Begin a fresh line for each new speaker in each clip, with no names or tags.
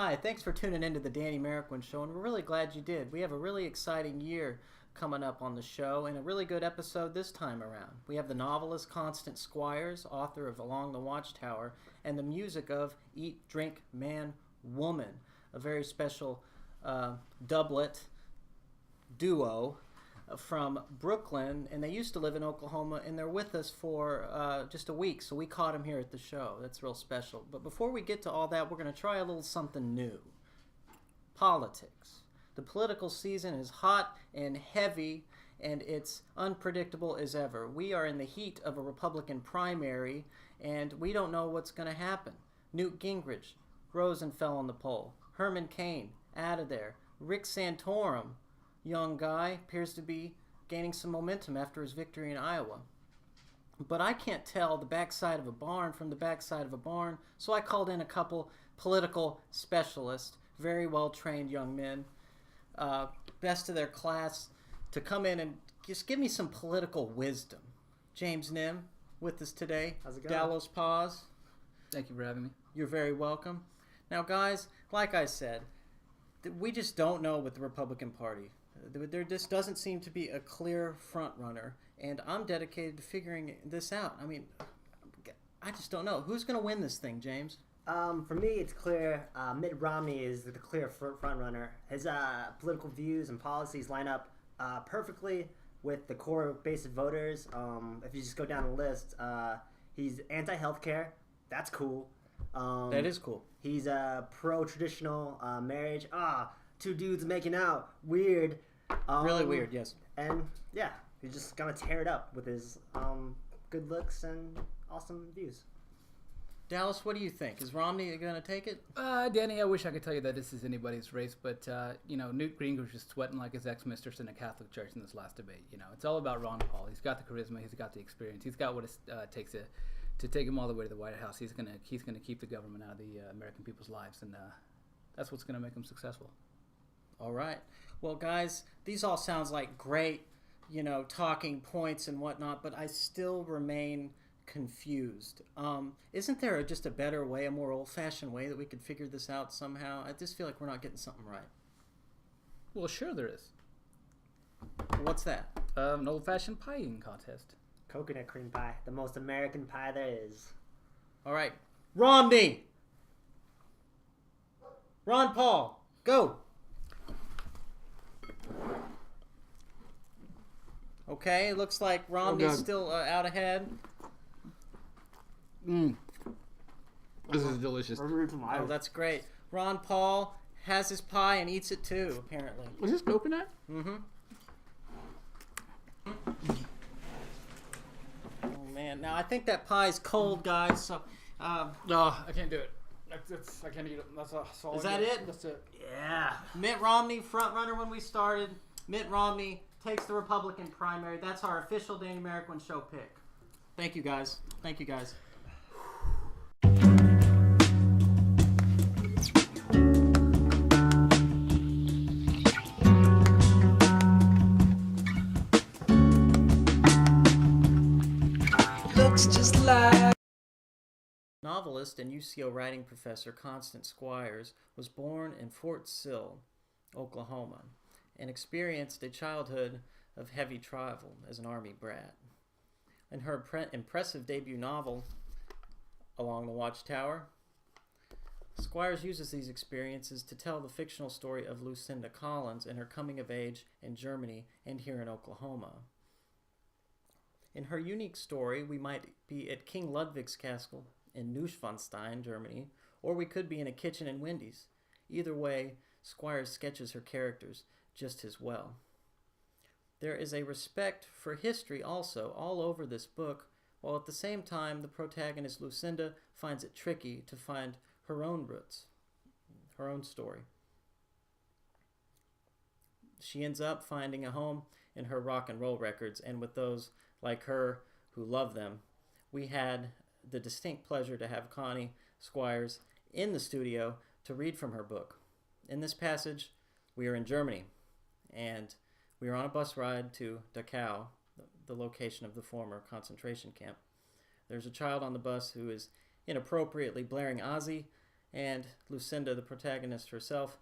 Hi, thanks for tuning into the Danny Marroquin Show, and we're really glad you did. We have a really exciting year coming up on the show, and a really good episode this time around. We have the novelist Constance Squires, author of Along the Watchtower, and the music of Eat, Drink, Man, Woman, a very special doublet duo from Brooklyn, and they used to live in Oklahoma, and they're with us for just a week, so we caught them here at the show. That's real special. But before we get to all that, we're going to try a little something new. Politics. The political season is hot and heavy, and it's unpredictable as ever. We are in the heat of a Republican primary, and we don't know what's going to happen. Newt Gingrich, Rosenfeld on the poll. Herman Cain, out of there. Rick Santorum, young guy, appears to be gaining some momentum after his victory in Iowa. But I can't tell the backside of a barn from the backside of a barn, so I called in a couple political specialists, very well-trained young men, best of their class, to come in and just give me some political wisdom. James Nghiem with us today.
How's it going?
Dallas Paz.
Thank you for having me.
You're very welcome. Now, guys, like I said, we just don't know with the Republican Party. There just doesn't seem to be a clear front runner, and I'm dedicated to figuring this out. I mean, I just don't know. Who's going to win this thing, James?
For me, it's clear. Mitt Romney is the clear front runner. His political views and policies line up perfectly with the core base of voters. If you just go down the list, he's anti-healthcare. That's cool.
That is cool.
He's pro-traditional marriage. Two dudes making out. Weird.
Really weird, yes.
And, yeah, he's just going to tear it up with his good looks and awesome views.
Dallas, what do you think? Is Romney going to take it?
Danny, I wish I could tell you that this is anybody's race, but, Newt Gingrich was sweating like his ex-mistress in a Catholic church in this last debate. It's all about Ron Paul. He's got the charisma. He's got the experience. He's got what it takes to take him all the way to the White House. He's gonna keep the government out of the American people's lives, and that's what's going to make him successful.
All right. Well, guys, these all sounds like great, talking points and whatnot, but I still remain confused. Isn't there just a better way, a more old-fashioned way that we could figure this out somehow? I just feel like we're not getting something right.
Well, sure there is.
What's that?
An old-fashioned pie eating contest.
Coconut cream pie. The most American pie there is.
All right. Romney! Ron Paul, go! Okay, it looks like Romney's still out ahead.
This is delicious.
Oh, that's great. Ron Paul has his pie and eats it too, apparently.
Was this coconut?
Mm-hmm. Oh, man. Now, I think that pie's cold, guys, so...
No, I can't do it. I can't eat it. That's all.
Is that it?
That's it.
Yeah.
Mitt Romney, front runner when we started. Mitt Romney takes the Republican primary. That's our official Danny Marroquin Show pick. Thank you, guys. Thank you, guys.
Looks just like...
Novelist and UCO writing professor Constance Squires was born in Fort Sill, Oklahoma, and experienced a childhood of heavy travel as an Army brat. In her impressive debut novel, Along the Watchtower, Squires uses these experiences to tell the fictional story of Lucinda Collins and her coming of age in Germany and here in Oklahoma. In her unique story, we might be at King Ludwig's castle in Neuschwanstein, Germany, or we could be in a kitchen in Wendy's. Either way, Squires sketches her characters just as well. There is a respect for history also all over this book, while at the same time the protagonist Lucinda finds it tricky to find her own roots, her own story. She ends up finding a home in her rock and roll records, and with those like her who love them. We had the distinct pleasure to have Connie Squires in the studio to read from her book. In this passage, we are in Germany, and we are on a bus ride to Dachau, the location of the former concentration camp. There's a child on the bus who is inappropriately blaring Ozzy And Lucinda, the protagonist herself,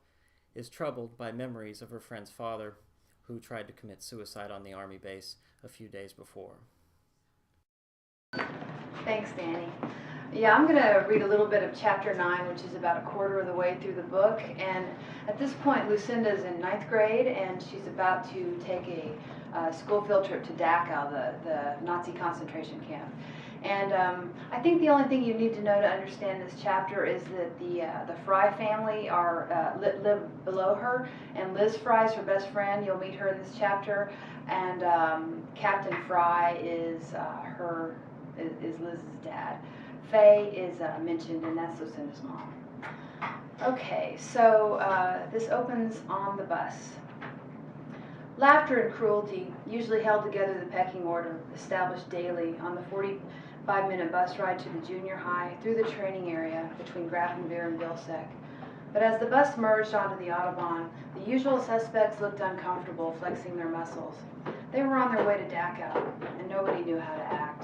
is troubled by memories of her friend's father, who tried to commit suicide on the army base a few days before.
Thanks, Danny. Yeah, I'm going to read a little bit of chapter 9, which is about a quarter of the way through the book. And at this point, Lucinda's in 9th grade, and she's about to take a school field trip to Dachau, the Nazi concentration camp. And I think the only thing you need to know to understand this chapter is that the Fry family live below her, and Liz Fry is her best friend. You'll meet her in this chapter, and Captain Fry is Liz's dad. Faye is mentioned, and that's Lucinda's mom. Okay, so this opens on the bus. Laughter and cruelty usually held together the pecking order, established daily on the 45-minute bus ride to the junior high through the training area between Grafenwehr and Vilseck. But as the bus merged onto the Autobahn, the usual suspects looked uncomfortable, flexing their muscles. They were on their way to Dachau, and nobody knew how to act.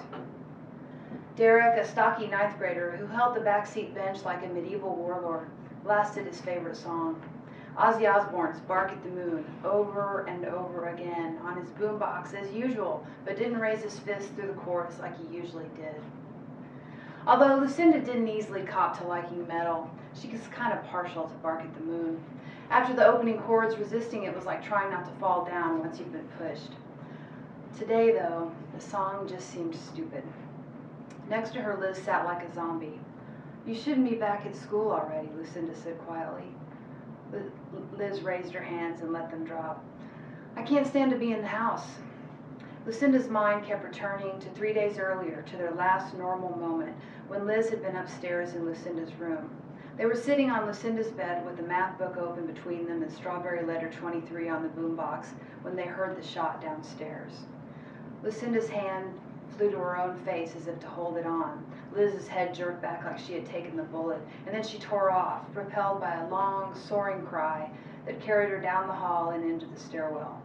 Derek, a stocky 9th grader who held the backseat bench like a medieval warlord, blasted his favorite song, Ozzy Osbourne's Bark at the Moon, over and over again on his boombox as usual, but didn't raise his fist through the chorus like he usually did. Although Lucinda didn't easily cop to liking metal, she was kind of partial to Bark at the Moon. After the opening chords, resisting it was like trying not to fall down once you've been pushed. Today, though, the song just seemed stupid. Next to her, Liz sat like a zombie. "You shouldn't be back at school already," Lucinda said quietly. Liz raised her hands and let them drop. "I can't stand to be in the house." Lucinda's mind kept returning to 3 days earlier, to their last normal moment, when Liz had been upstairs in Lucinda's room. They were sitting on Lucinda's bed with the math book open between them and Strawberry Letter 23 on the boombox when they heard the shot downstairs. Lucinda's hand flew to her own face as if to hold it on. Liz's head jerked back like she had taken the bullet, and then she tore off, propelled by a long, soaring cry that carried her down the hall and into the stairwell.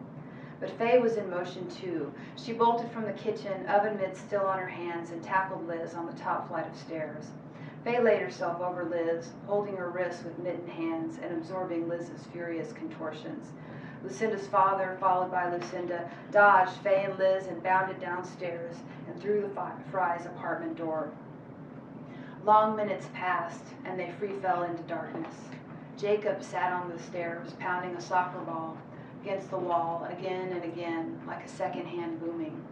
But Faye was in motion too. She bolted from the kitchen, oven mitts still on her hands, and tackled Liz on the top flight of stairs. Faye laid herself over Liz, holding her wrists with mittened hands and absorbing Liz's furious contortions. Lucinda's father, followed by Lucinda, dodged Faye and Liz and bounded downstairs and through the Fry's apartment door. Long minutes passed, and they free fell into darkness. Jacob sat on the stairs, pounding a soccer ball against the wall again and again, like a second hand booming.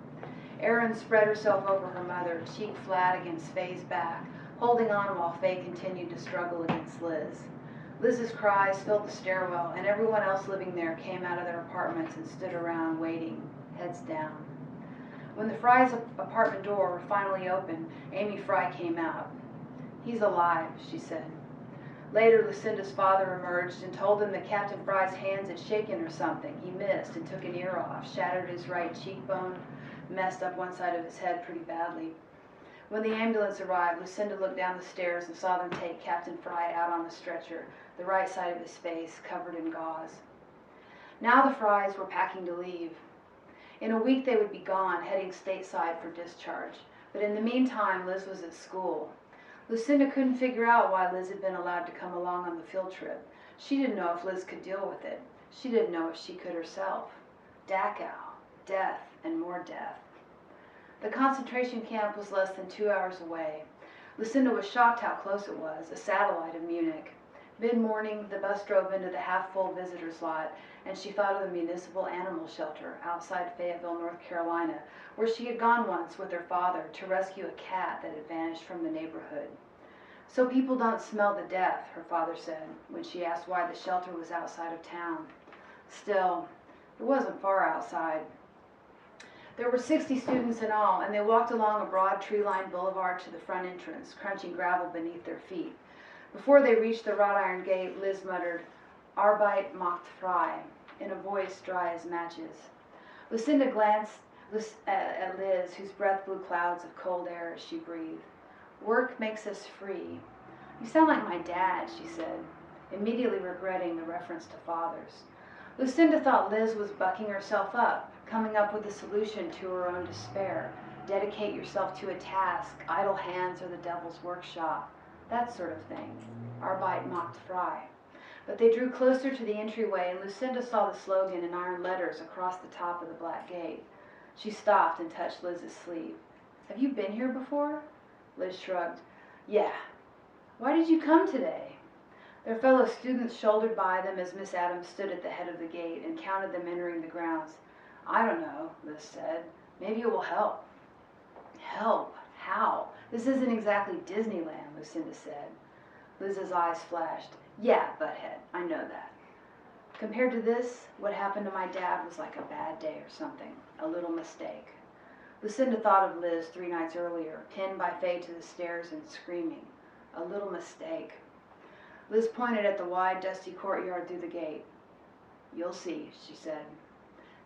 Erin spread herself over her mother, cheek flat against Faye's back, holding on while Faye continued to struggle against Liz. Liz's cries filled the stairwell, and everyone else living there came out of their apartments and stood around waiting, heads down. When the Fry's apartment door finally opened, Amy Fry came out. "He's alive," she said. Later, Lucinda's father emerged and told them that Captain Fry's hands had shaken or something. He missed and took an ear off, shattered his right cheekbone, messed up one side of his head pretty badly. When the ambulance arrived, Lucinda looked down the stairs and saw them take Captain Fry out on the stretcher, the right side of his face covered in gauze. Now the Frys were packing to leave. In a week they would be gone, heading stateside for discharge. But in the meantime, Liz was at school. Lucinda couldn't figure out why Liz had been allowed to come along on the field trip. She didn't know if Liz could deal with it. She didn't know if she could herself. Dachau, death, and more death. The concentration camp was less than 2 hours away. Lucinda was shocked how close it was, a satellite of Munich. Mid-morning, the bus drove into the half-full visitor's lot, and she thought of the municipal animal shelter outside Fayetteville, North Carolina, where she had gone once with her father to rescue a cat that had vanished from the neighborhood. "So people don't smell the death," her father said, when she asked why the shelter was outside of town. Still, it wasn't far outside. There were 60 students in all, and they walked along a broad tree-lined boulevard to the front entrance, crunching gravel beneath their feet. Before they reached the wrought iron gate, Liz muttered, "Arbeit macht frei," in a voice dry as matches. Lucinda glanced at Liz, whose breath blew clouds of cold air as she breathed. "Work makes us free." "You sound like my dad," she said, immediately regretting the reference to fathers. Lucinda thought Liz was bucking herself up, coming up with a solution to her own despair. Dedicate yourself to a task. Idle hands are the devil's workshop. that sort of thing. Arbeit macht frei. But they drew closer to the entryway, and Lucinda saw the slogan in iron letters across the top of the black gate. She stopped and touched Liz's sleeve. "Have you been here before?" Liz shrugged. "Yeah." "Why did you come today?" Their fellow students shouldered by them as Miss Adams stood at the head of the gate and counted them entering the grounds. "I don't know," Liz said. "Maybe it will help." "Help? How? This isn't exactly Disneyland," Lucinda said. Liz's eyes flashed. "Yeah, butthead, I know that. Compared to this, what happened to my dad was like a bad day or something, a little mistake." Lucinda thought of Liz 3 nights earlier, pinned by Faye to the stairs and screaming. A little mistake. Liz pointed at the wide, dusty courtyard through the gate. "You'll see," she said.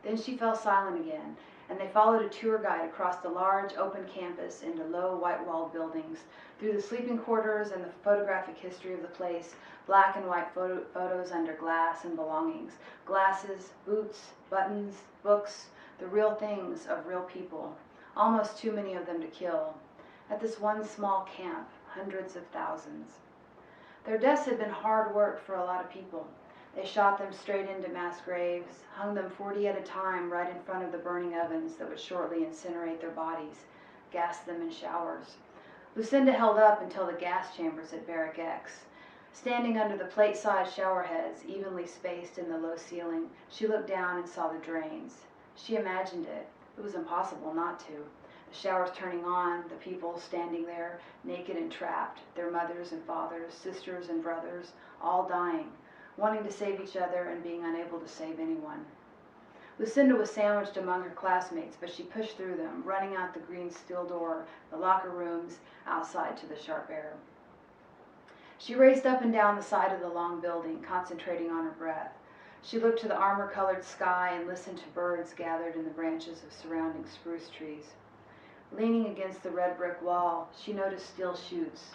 Then she fell silent again, and they followed a tour guide across the large, open campus into low, white-walled buildings, through the sleeping quarters and the photographic history of the place, black and white photos under glass and belongings, glasses, boots, buttons, books, the real things of real people, almost too many of them to kill. At this one small camp, hundreds of thousands. Their deaths had been hard work for a lot of people. They shot them straight into mass graves, hung them 40 at a time right in front of the burning ovens that would shortly incinerate their bodies, gassed them in showers. Lucinda held up until the gas chambers at Barrack X. Standing under the plate-sized shower heads, evenly spaced in the low ceiling, she looked down and saw the drains. She imagined it. It was impossible not to. The showers turning on, the people standing there, naked and trapped, their mothers and fathers, sisters and brothers, all dying, wanting to save each other and being unable to save anyone. Lucinda was sandwiched among her classmates, but she pushed through them, running out the green steel door, the locker rooms, outside to the sharp air. She raced up and down the side of the long building, concentrating on her breath. She looked to the armor-colored sky and listened to birds gathered in the branches of surrounding spruce trees. Leaning against the red brick wall, she noticed steel chutes.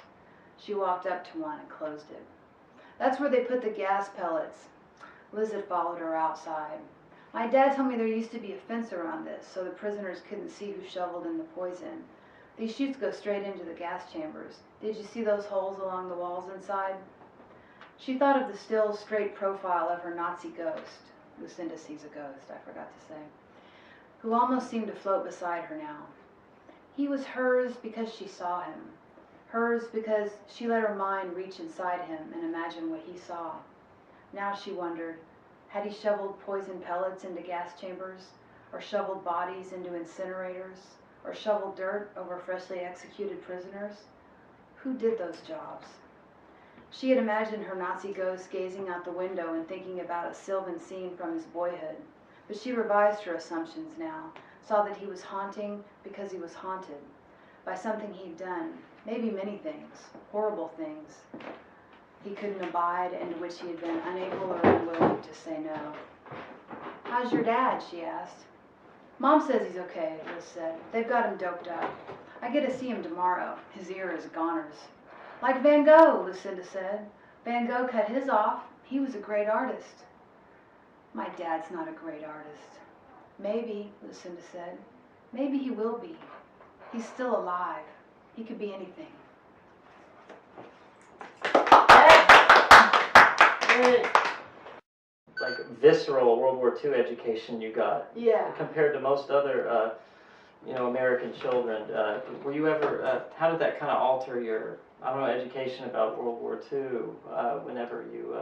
She walked up to one and closed it. "That's where they put the gas pellets." Liz had followed her outside. "My dad told me there used to be a fence around this, so the prisoners couldn't see who shoveled in the poison. These chutes go straight into the gas chambers. Did you see those holes along the walls inside?" She thought of the still, straight profile of her Nazi ghost. Lucinda sees a ghost, I forgot to say. Who almost seemed to float beside her now. He was hers because she saw him. Hers because she let her mind reach inside him and imagine what he saw. Now she wondered, had he shoveled poison pellets into gas chambers, or shoveled bodies into incinerators, or shoveled dirt over freshly executed prisoners? Who did those jobs? She had imagined her Nazi ghost gazing out the window and thinking about a sylvan scene from his boyhood, but she revised her assumptions now, saw that he was haunting because he was haunted by something he'd done, maybe many things, horrible things he couldn't abide and to which he had been unable or unwilling to say no. "How's your dad?" she asked. "Mom says he's okay," Liz said. "They've got him doped up. I get to see him tomorrow. His ear is goners." "Like Van Gogh," Lucinda said. "Van Gogh cut his off. He was a great artist." "My dad's not a great artist." "Maybe," Lucinda said. "Maybe he will be. He's still alive. He could be anything."
Like visceral World War II education you got.
Yeah.
Compared to most other, American children. Were you ever? How did that kind of alter your, education about World War II? Whenever you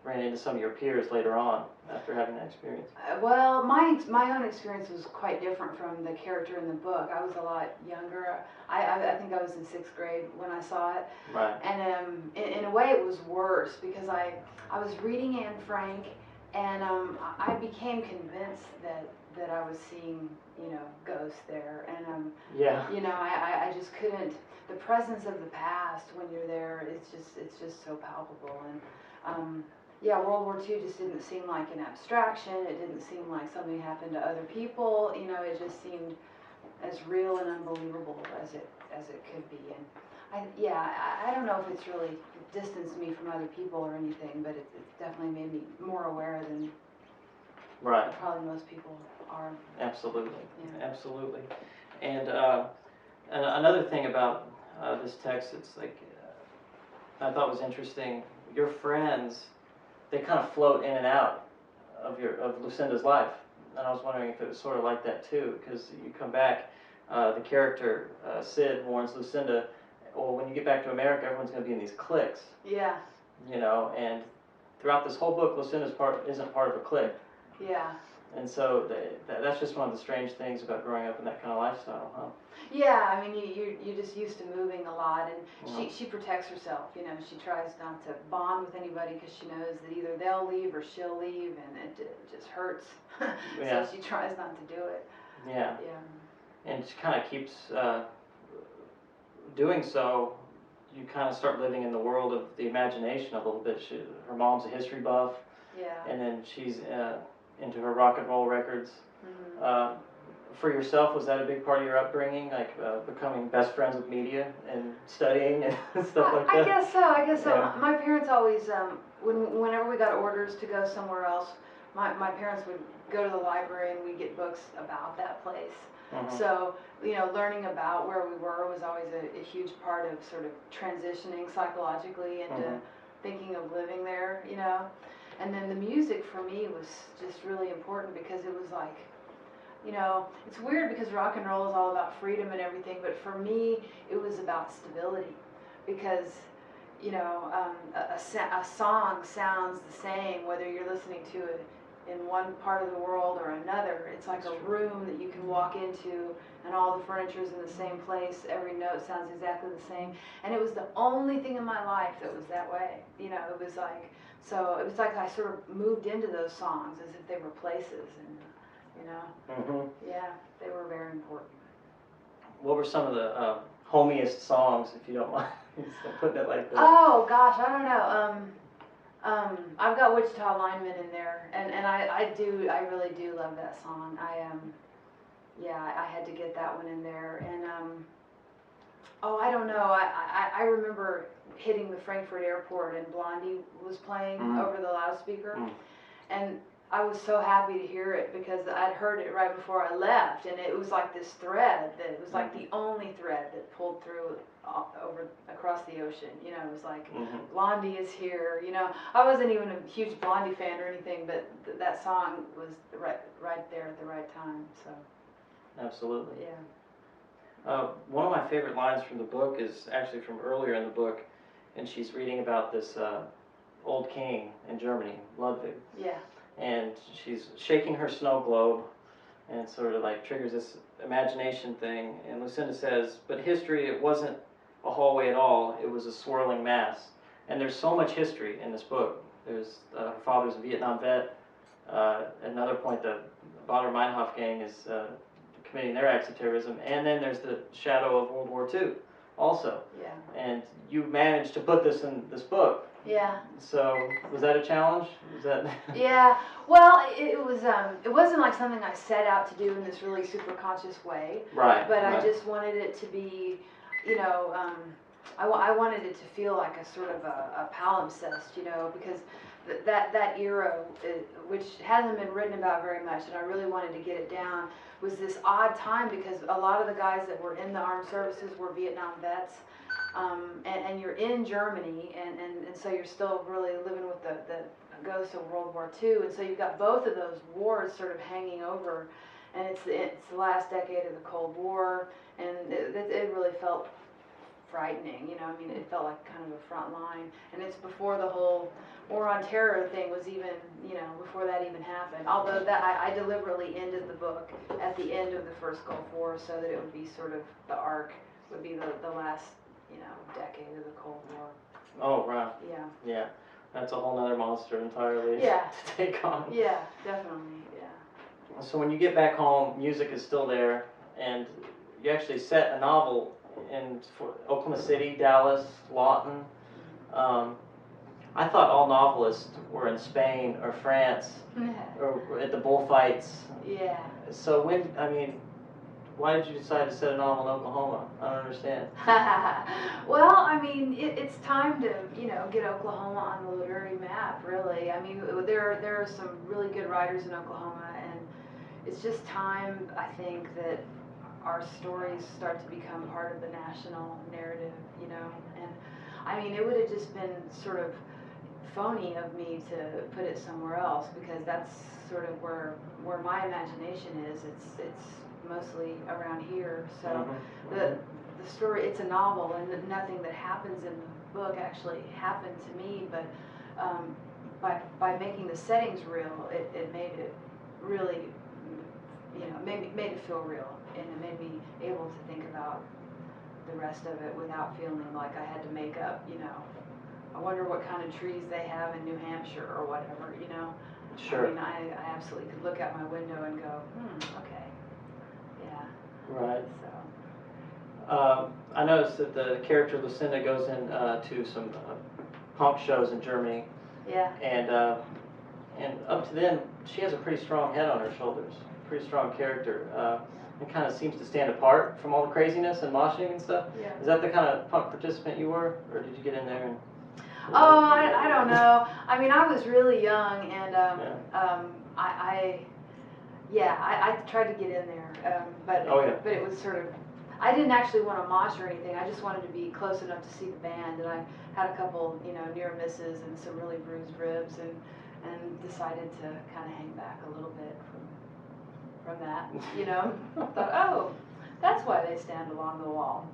ran into some of your peers later on after having that experience.
Well, my own experience was quite different from the character in the book. I was a lot younger. I think I was in 6th grade when I saw it.
Right.
And in a way it was worse because I was reading Anne Frank, and I became convinced that I was seeing, ghosts there. And
Yeah.
I just couldn't. The presence of the past when you're there, it's just so palpable. And World War II just didn't seem like an abstraction. It didn't seem like something happened to other people. It just seemed as real and unbelievable as it could be. And I don't know if it's really distanced me from other people or anything, but it definitely made me more aware than
Right.
probably most people are.
Absolutely.
Yeah.
Absolutely. And another thing about this text, it's like I thought was interesting, your friends, they kind of float in and out of Lucinda's life. And I was wondering if it was sort of like that too, because you come back, the character, Sid, warns Lucinda, well, when you get back to America, everyone's going to be in these cliques.
Yeah.
You know, and throughout this whole book, Lucinda's isn't part of a clique.
Yeah.
And so that's just one of the strange things about growing up in that kind of lifestyle, huh?
Yeah, I mean, you're just used to moving a lot, and
Yeah.
she protects herself. You know, she tries not to bond with anybody because she knows that either they'll leave or she'll leave, and it just hurts.
Yeah.
So she tries not to do it.
Yeah.
Yeah.
And she kind of keeps doing so. You kind of start living in the world of the imagination a little bit. Her mom's a history buff,
Yeah.
and then she's into her rock and roll records.
Mm-hmm.
For yourself, was that a big part of your upbringing, like becoming best friends with media and studying and stuff like that?
I guess so.
Yeah.
My parents always, whenever we got orders to go somewhere else, my parents would go to the library and we'd get books about that place.
Mhm.
So, you know, learning about where we were was always a huge part of sort of transitioning psychologically into
Mhm.
thinking of living there, you know. And then the music for me was just really important because it was like, you know, it's weird because rock and roll is all about freedom and everything, but for me, it was about stability because, you know, a song sounds the same whether you're listening to it in one part of the world or another. It's like a room that you can walk into and all the furniture's in the same place. Every note sounds exactly the same. And it was the only thing in my life that was that way. You know, it was like I sort of moved into those songs as if they were places, and you know,
Mhm.
yeah, they were very important.
What were some of the homiest songs, if you don't mind putting it like that?
Oh gosh, I don't know. I've got Wichita Lineman in there, and I really do love that song. I had to get that one in there, and oh, I don't know. I remember hitting the Frankfurt airport and Blondie was playing over the loudspeaker, and I was so happy to hear it because I'd heard it right before I left, and it was like this thread that was like the only thread that pulled through over across the ocean. You know, it was like Blondie is here. You know, I wasn't even a huge Blondie fan or anything, but that song was right there at the right time. So
Absolutely.
yeah.
One of my favorite lines from the book is actually from earlier in the book, and she's reading about this old king in Germany, Ludwig.
Yeah.
And she's shaking her snow globe, and it sort of like triggers this imagination thing. And Lucinda says, but history, it wasn't a hallway at all, it was a swirling mass. And there's so much history in this book. There's her father's a Vietnam vet. At another point, the Baader-Meinhof gang is committing their acts of terrorism. And then there's the shadow of World War II also.
Yeah.
And you managed to put this in this book.
Yeah.
So was that a challenge? Was that?
Yeah. Well, it was. It wasn't like something I set out to do in this really super conscious way.
Right.
But
right.
I just wanted it to be, you know, I wanted it to feel like a sort of a palimpsest, you know, because that era, which hasn't been written about very much, and I really wanted to get it down, was this odd time because a lot of the guys that were in the armed services were Vietnam vets. And you're in Germany, and so you're still really living with the ghost of World War II, and so you've got both of those wars sort of hanging over, and it's the last decade of the Cold War, and it really felt frightening, you know. I mean, it felt like kind of a front line, and it's before the whole War on Terror thing was even, you know, before that even happened. Although that I deliberately ended the book at the end of the first Gulf War so that it would be sort of the arc would be the last, you know, decade of the Cold War.
Oh, wow.
Yeah.
Yeah. That's a whole nother monster entirely
Yeah.
to take on.
Yeah, definitely, yeah.
So when you get back home, music is still there, and you actually set a novel in Oklahoma City, Dallas, Lawton. I thought all novelists were in Spain or France or at the bullfights.
Yeah.
So why did you decide to set a novel in Oklahoma? I don't understand.
Well, I mean, it's time to, you know, get Oklahoma on the literary map, really. I mean, there are some really good writers in Oklahoma, and it's just time, I think, that our stories start to become part of the national narrative, you know. And I mean, it would have just been sort of phony of me to put it somewhere else, because that's sort of where my imagination is. It's mostly around here. So the story, it's a novel, and nothing that happens in the book actually happened to me, but by making the settings real, it made it really, made it feel real, and it made me able to think about the rest of it without feeling like I had to make up, I wonder what kind of trees they have in New Hampshire or whatever,
Sure.
I mean, I absolutely could look out my window and go, okay, yeah.
Right.
So.
I noticed that the character Lucinda goes in to some punk shows in Germany,
Yeah.
and up to then she has a pretty strong head on her shoulders, pretty strong character. It kind of seems to stand apart from all the craziness and moshing and stuff.
Yeah.
Is that the kind of punk participant you were, or did you get in there and?
Oh, I don't know. I mean, I was really young, and I tried to get in there, but but it was sort of, I didn't actually want to mosh or anything. I just wanted to be close enough to see the band, and I had a couple, near misses and some really bruised ribs, and decided to kind of hang back a little bit from that, Thought, oh, that's why they stand along the wall,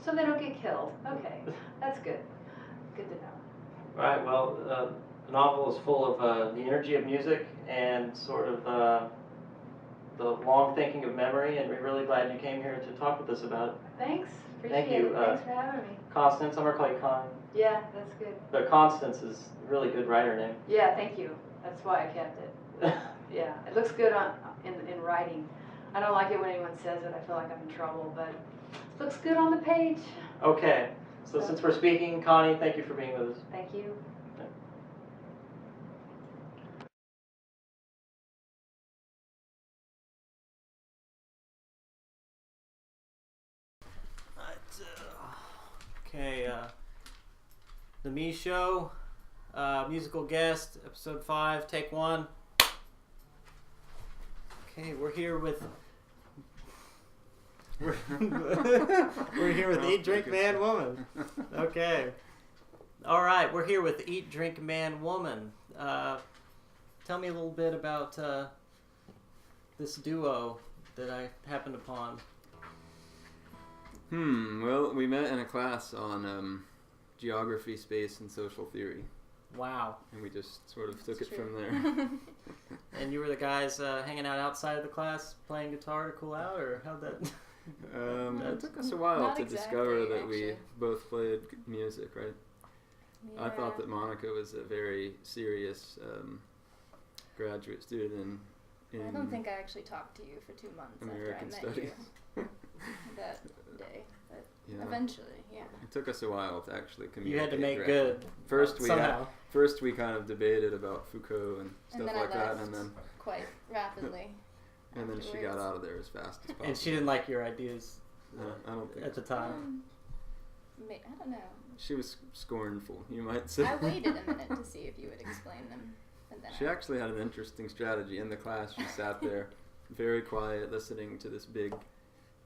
so they don't get killed. Okay, that's good. Good to know.
Right. Well, the novel is full of the energy of music and sort of the long thinking of memory, and we're really glad you came here to talk with us about it.
Thanks.
Thank
Appreciate
you.
it. Thanks for having me.
Constance, I'm going to call you Connie.
Yeah, that's good.
But Constance is a really good writer name.
Yeah, thank you. That's why I kept it. Yeah, it looks good in writing. I don't like it when anyone says it. I feel like I'm in trouble, but it looks good on the page.
Okay. So since we're speaking, Connie, thank you for being with us.
Thank you.
Okay, The Me Show, musical guest, episode 5, take 1. Okay, we're here with Eat, Drink, Man, Woman. Okay. All right, we're here with Eat, Drink, Man, Woman. Tell me a little bit about this duo that I happened upon.
Well, we met in a class on geography, space, and social theory.
Wow.
And we just sort of took it from there.
And you were the guys hanging out outside of the class playing guitar to cool out, or how'd that...
It took us a while
Not
to
exactly,
discover that we
actually.
both played music, right? I thought
Yeah.
that Monica was a very serious graduate student in
I don't think I actually talked to you for 2 months
American
after I met
studies.
you that day, but
Yeah.
eventually, yeah.
It took us a while to actually communicate.
You had to make
directly.
good. Somehow.
First we kind of debated about Foucault and stuff
And then
like
I
that,
left
and then
rapidly.
and then she got out of there as fast as possible.
And she didn't like your ideas
No, I don't think
at the
so.
time.
I don't know.
She was scornful, you might say.
I waited a minute to see if you would explain them, and then
She actually had an interesting strategy. In the class, she sat there very quiet, listening to this big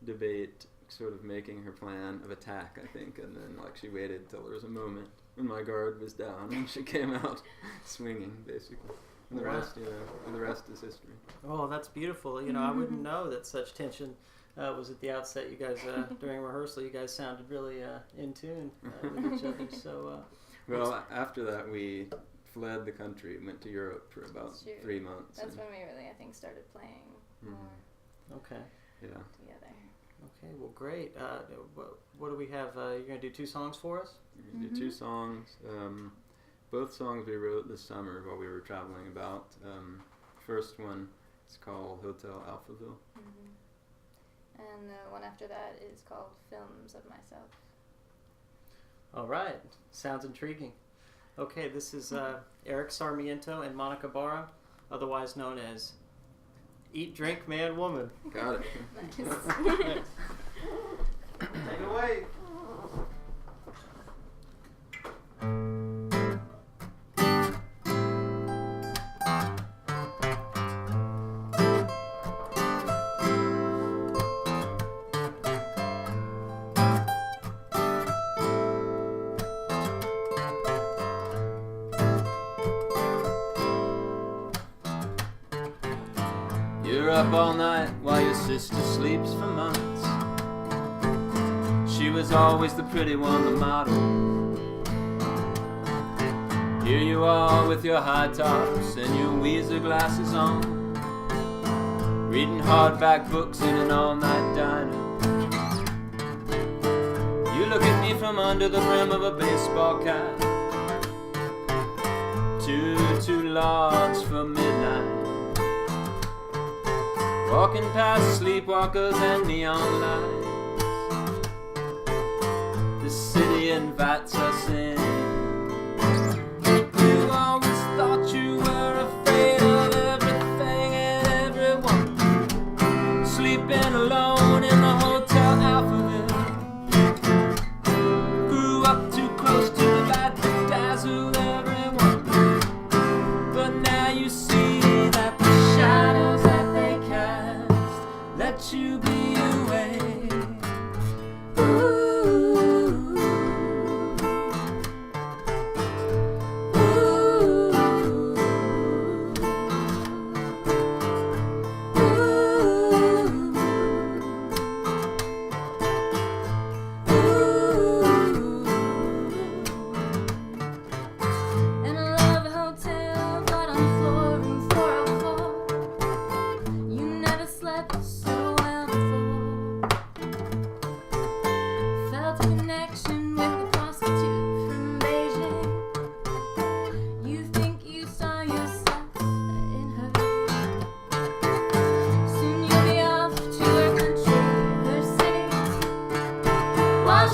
debate, sort of making her plan of attack, I think. And then, she waited till there was a moment when my guard was down, and she came out swinging, basically. And the rest, the rest is history.
Oh, that's beautiful. I wouldn't know that such tension was at the outset. You guys, during rehearsal, you guys sounded really in tune with each other. So,
well, after that, we fled the country, went to Europe for about
Sure.
3 months.
that's when we really, I think, started playing more
okay.
Yeah.
together.
Okay, well, great. What do we have? You're going to do 2 songs for us?
We're going to do 2 songs. Both songs we wrote this summer while we were traveling about. First one is called Hotel Alphaville.
And the one after that is called Films of Myself.
All right. Sounds intriguing. Okay, this is Eric Sarmiento and Monica Barra, otherwise known as Eat, Drink, Man, Woman.
Got it.
Nice.
Take it away.
You're up all night while your sister sleeps for months. She was always the pretty one, the model. Here you are with your high tops and your Weezer glasses on, reading hardback books in an all-night diner. You look at me from under the brim of a baseball cap. Too large for midnight. Walking past sleepwalkers and neon lights. The city invites us in. You always thought you were afraid of everything and everyone. Sleeping alone in the Hotel Alphaville. Grew up too close to the light that dazzled everyone. But now you see that the shadows that they cast let you be away.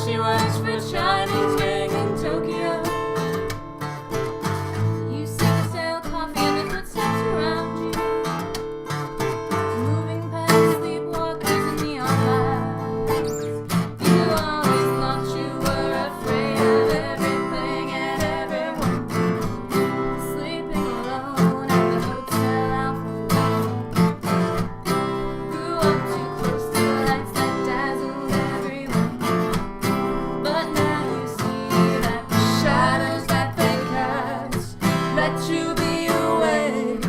She works for a Chinese gang in Tokyo. You see the stale coffee and the footsteps around you, moving past sleepwalkers and neon lights. You always thought you were afraid of everything and everyone. Sleeping alone at the Hotel Alphaville. Grew up too close to the lights that dazzled everyone. But now you see that the shadows that they cast let you be awake.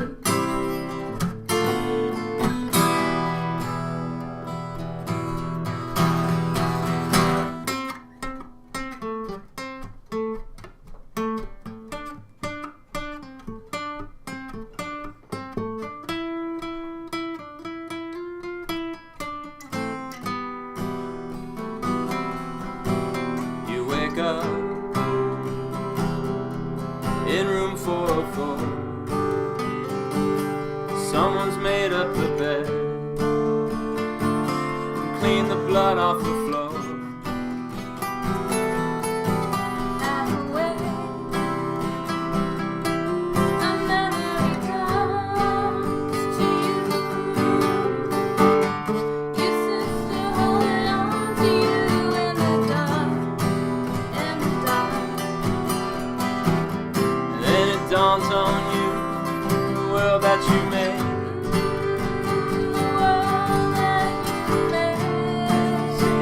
You wake up in room 404. Someone's made up the bed and cleaned the blood off the floor. I'm awake. A memory comes to you. Your sister holding on to you in the dark. Then it dawns on you, the world that you made. The world that you made. See,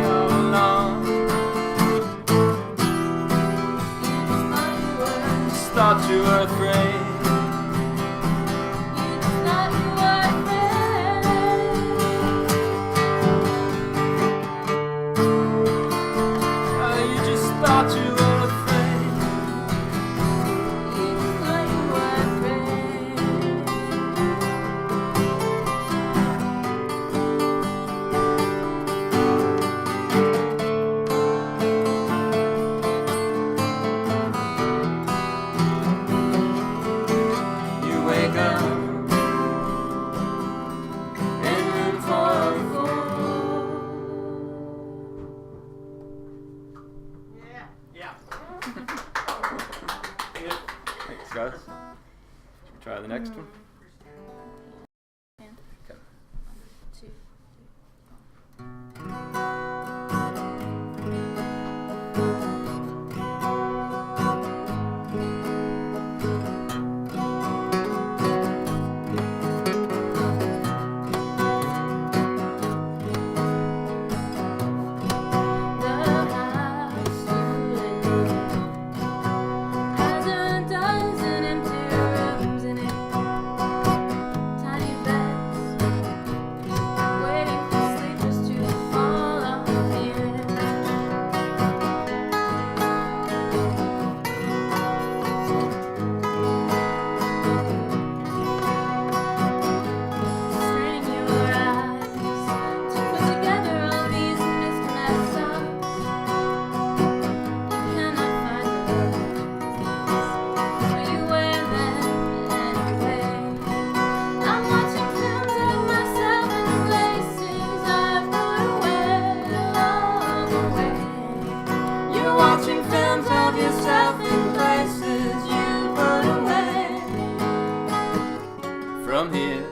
here,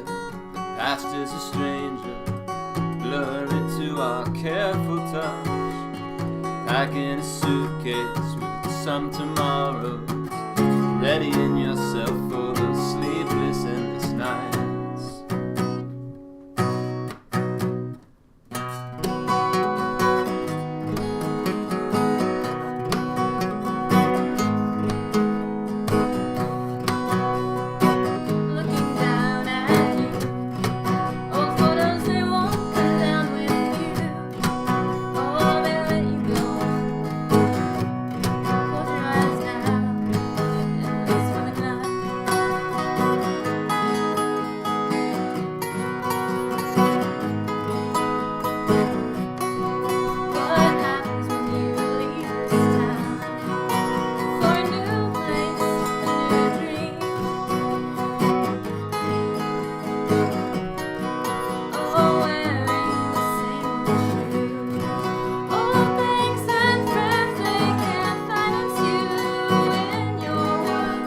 the past is a stranger, blurry to our careful touch. Packing a suitcase with some tomorrows, readying yourself for the sleepless endless nights.
Looking down at you, old photos they won't come down with you. Oh, they let you go. Close your eyes now, at least for the night. What happens when you leave this town for a new place, a new dream? Oh, wearing the same shoes. Old things and friends they can't finance you in your world.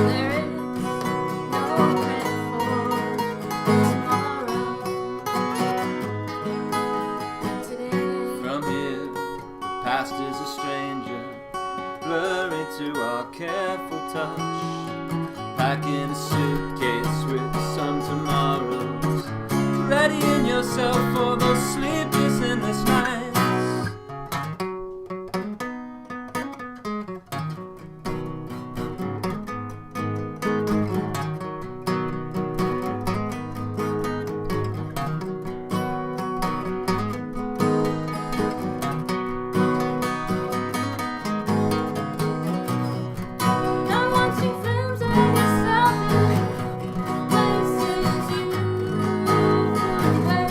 There is no credit for tomorrow. Today.
From here, the past is a stranger, blurry to our careful touch. Packing a suitcase with some tomorrows, readying yourself for those sleepless endless nights.
I'm watching films of myself in places you away.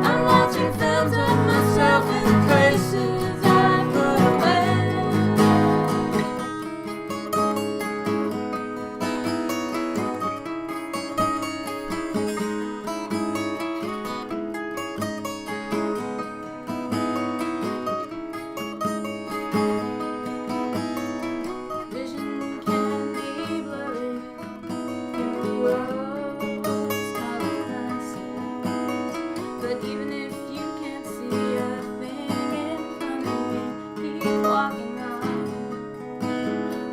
I'm watching films of myself in places I put away. Vision can be blurry through rose-colored glasses, but even if you can't see a thing in front of you, keep walking on.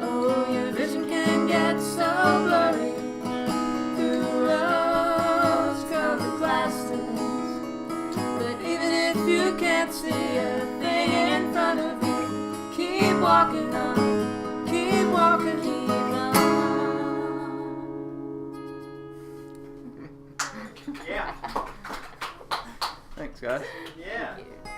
Oh, your vision can get so blurry through rose-colored glasses, but even if you can't see a thing in front of you, keep walking on. Keep walking, keep on.
Yeah.
Thanks, guys.
Yeah.
Yeah.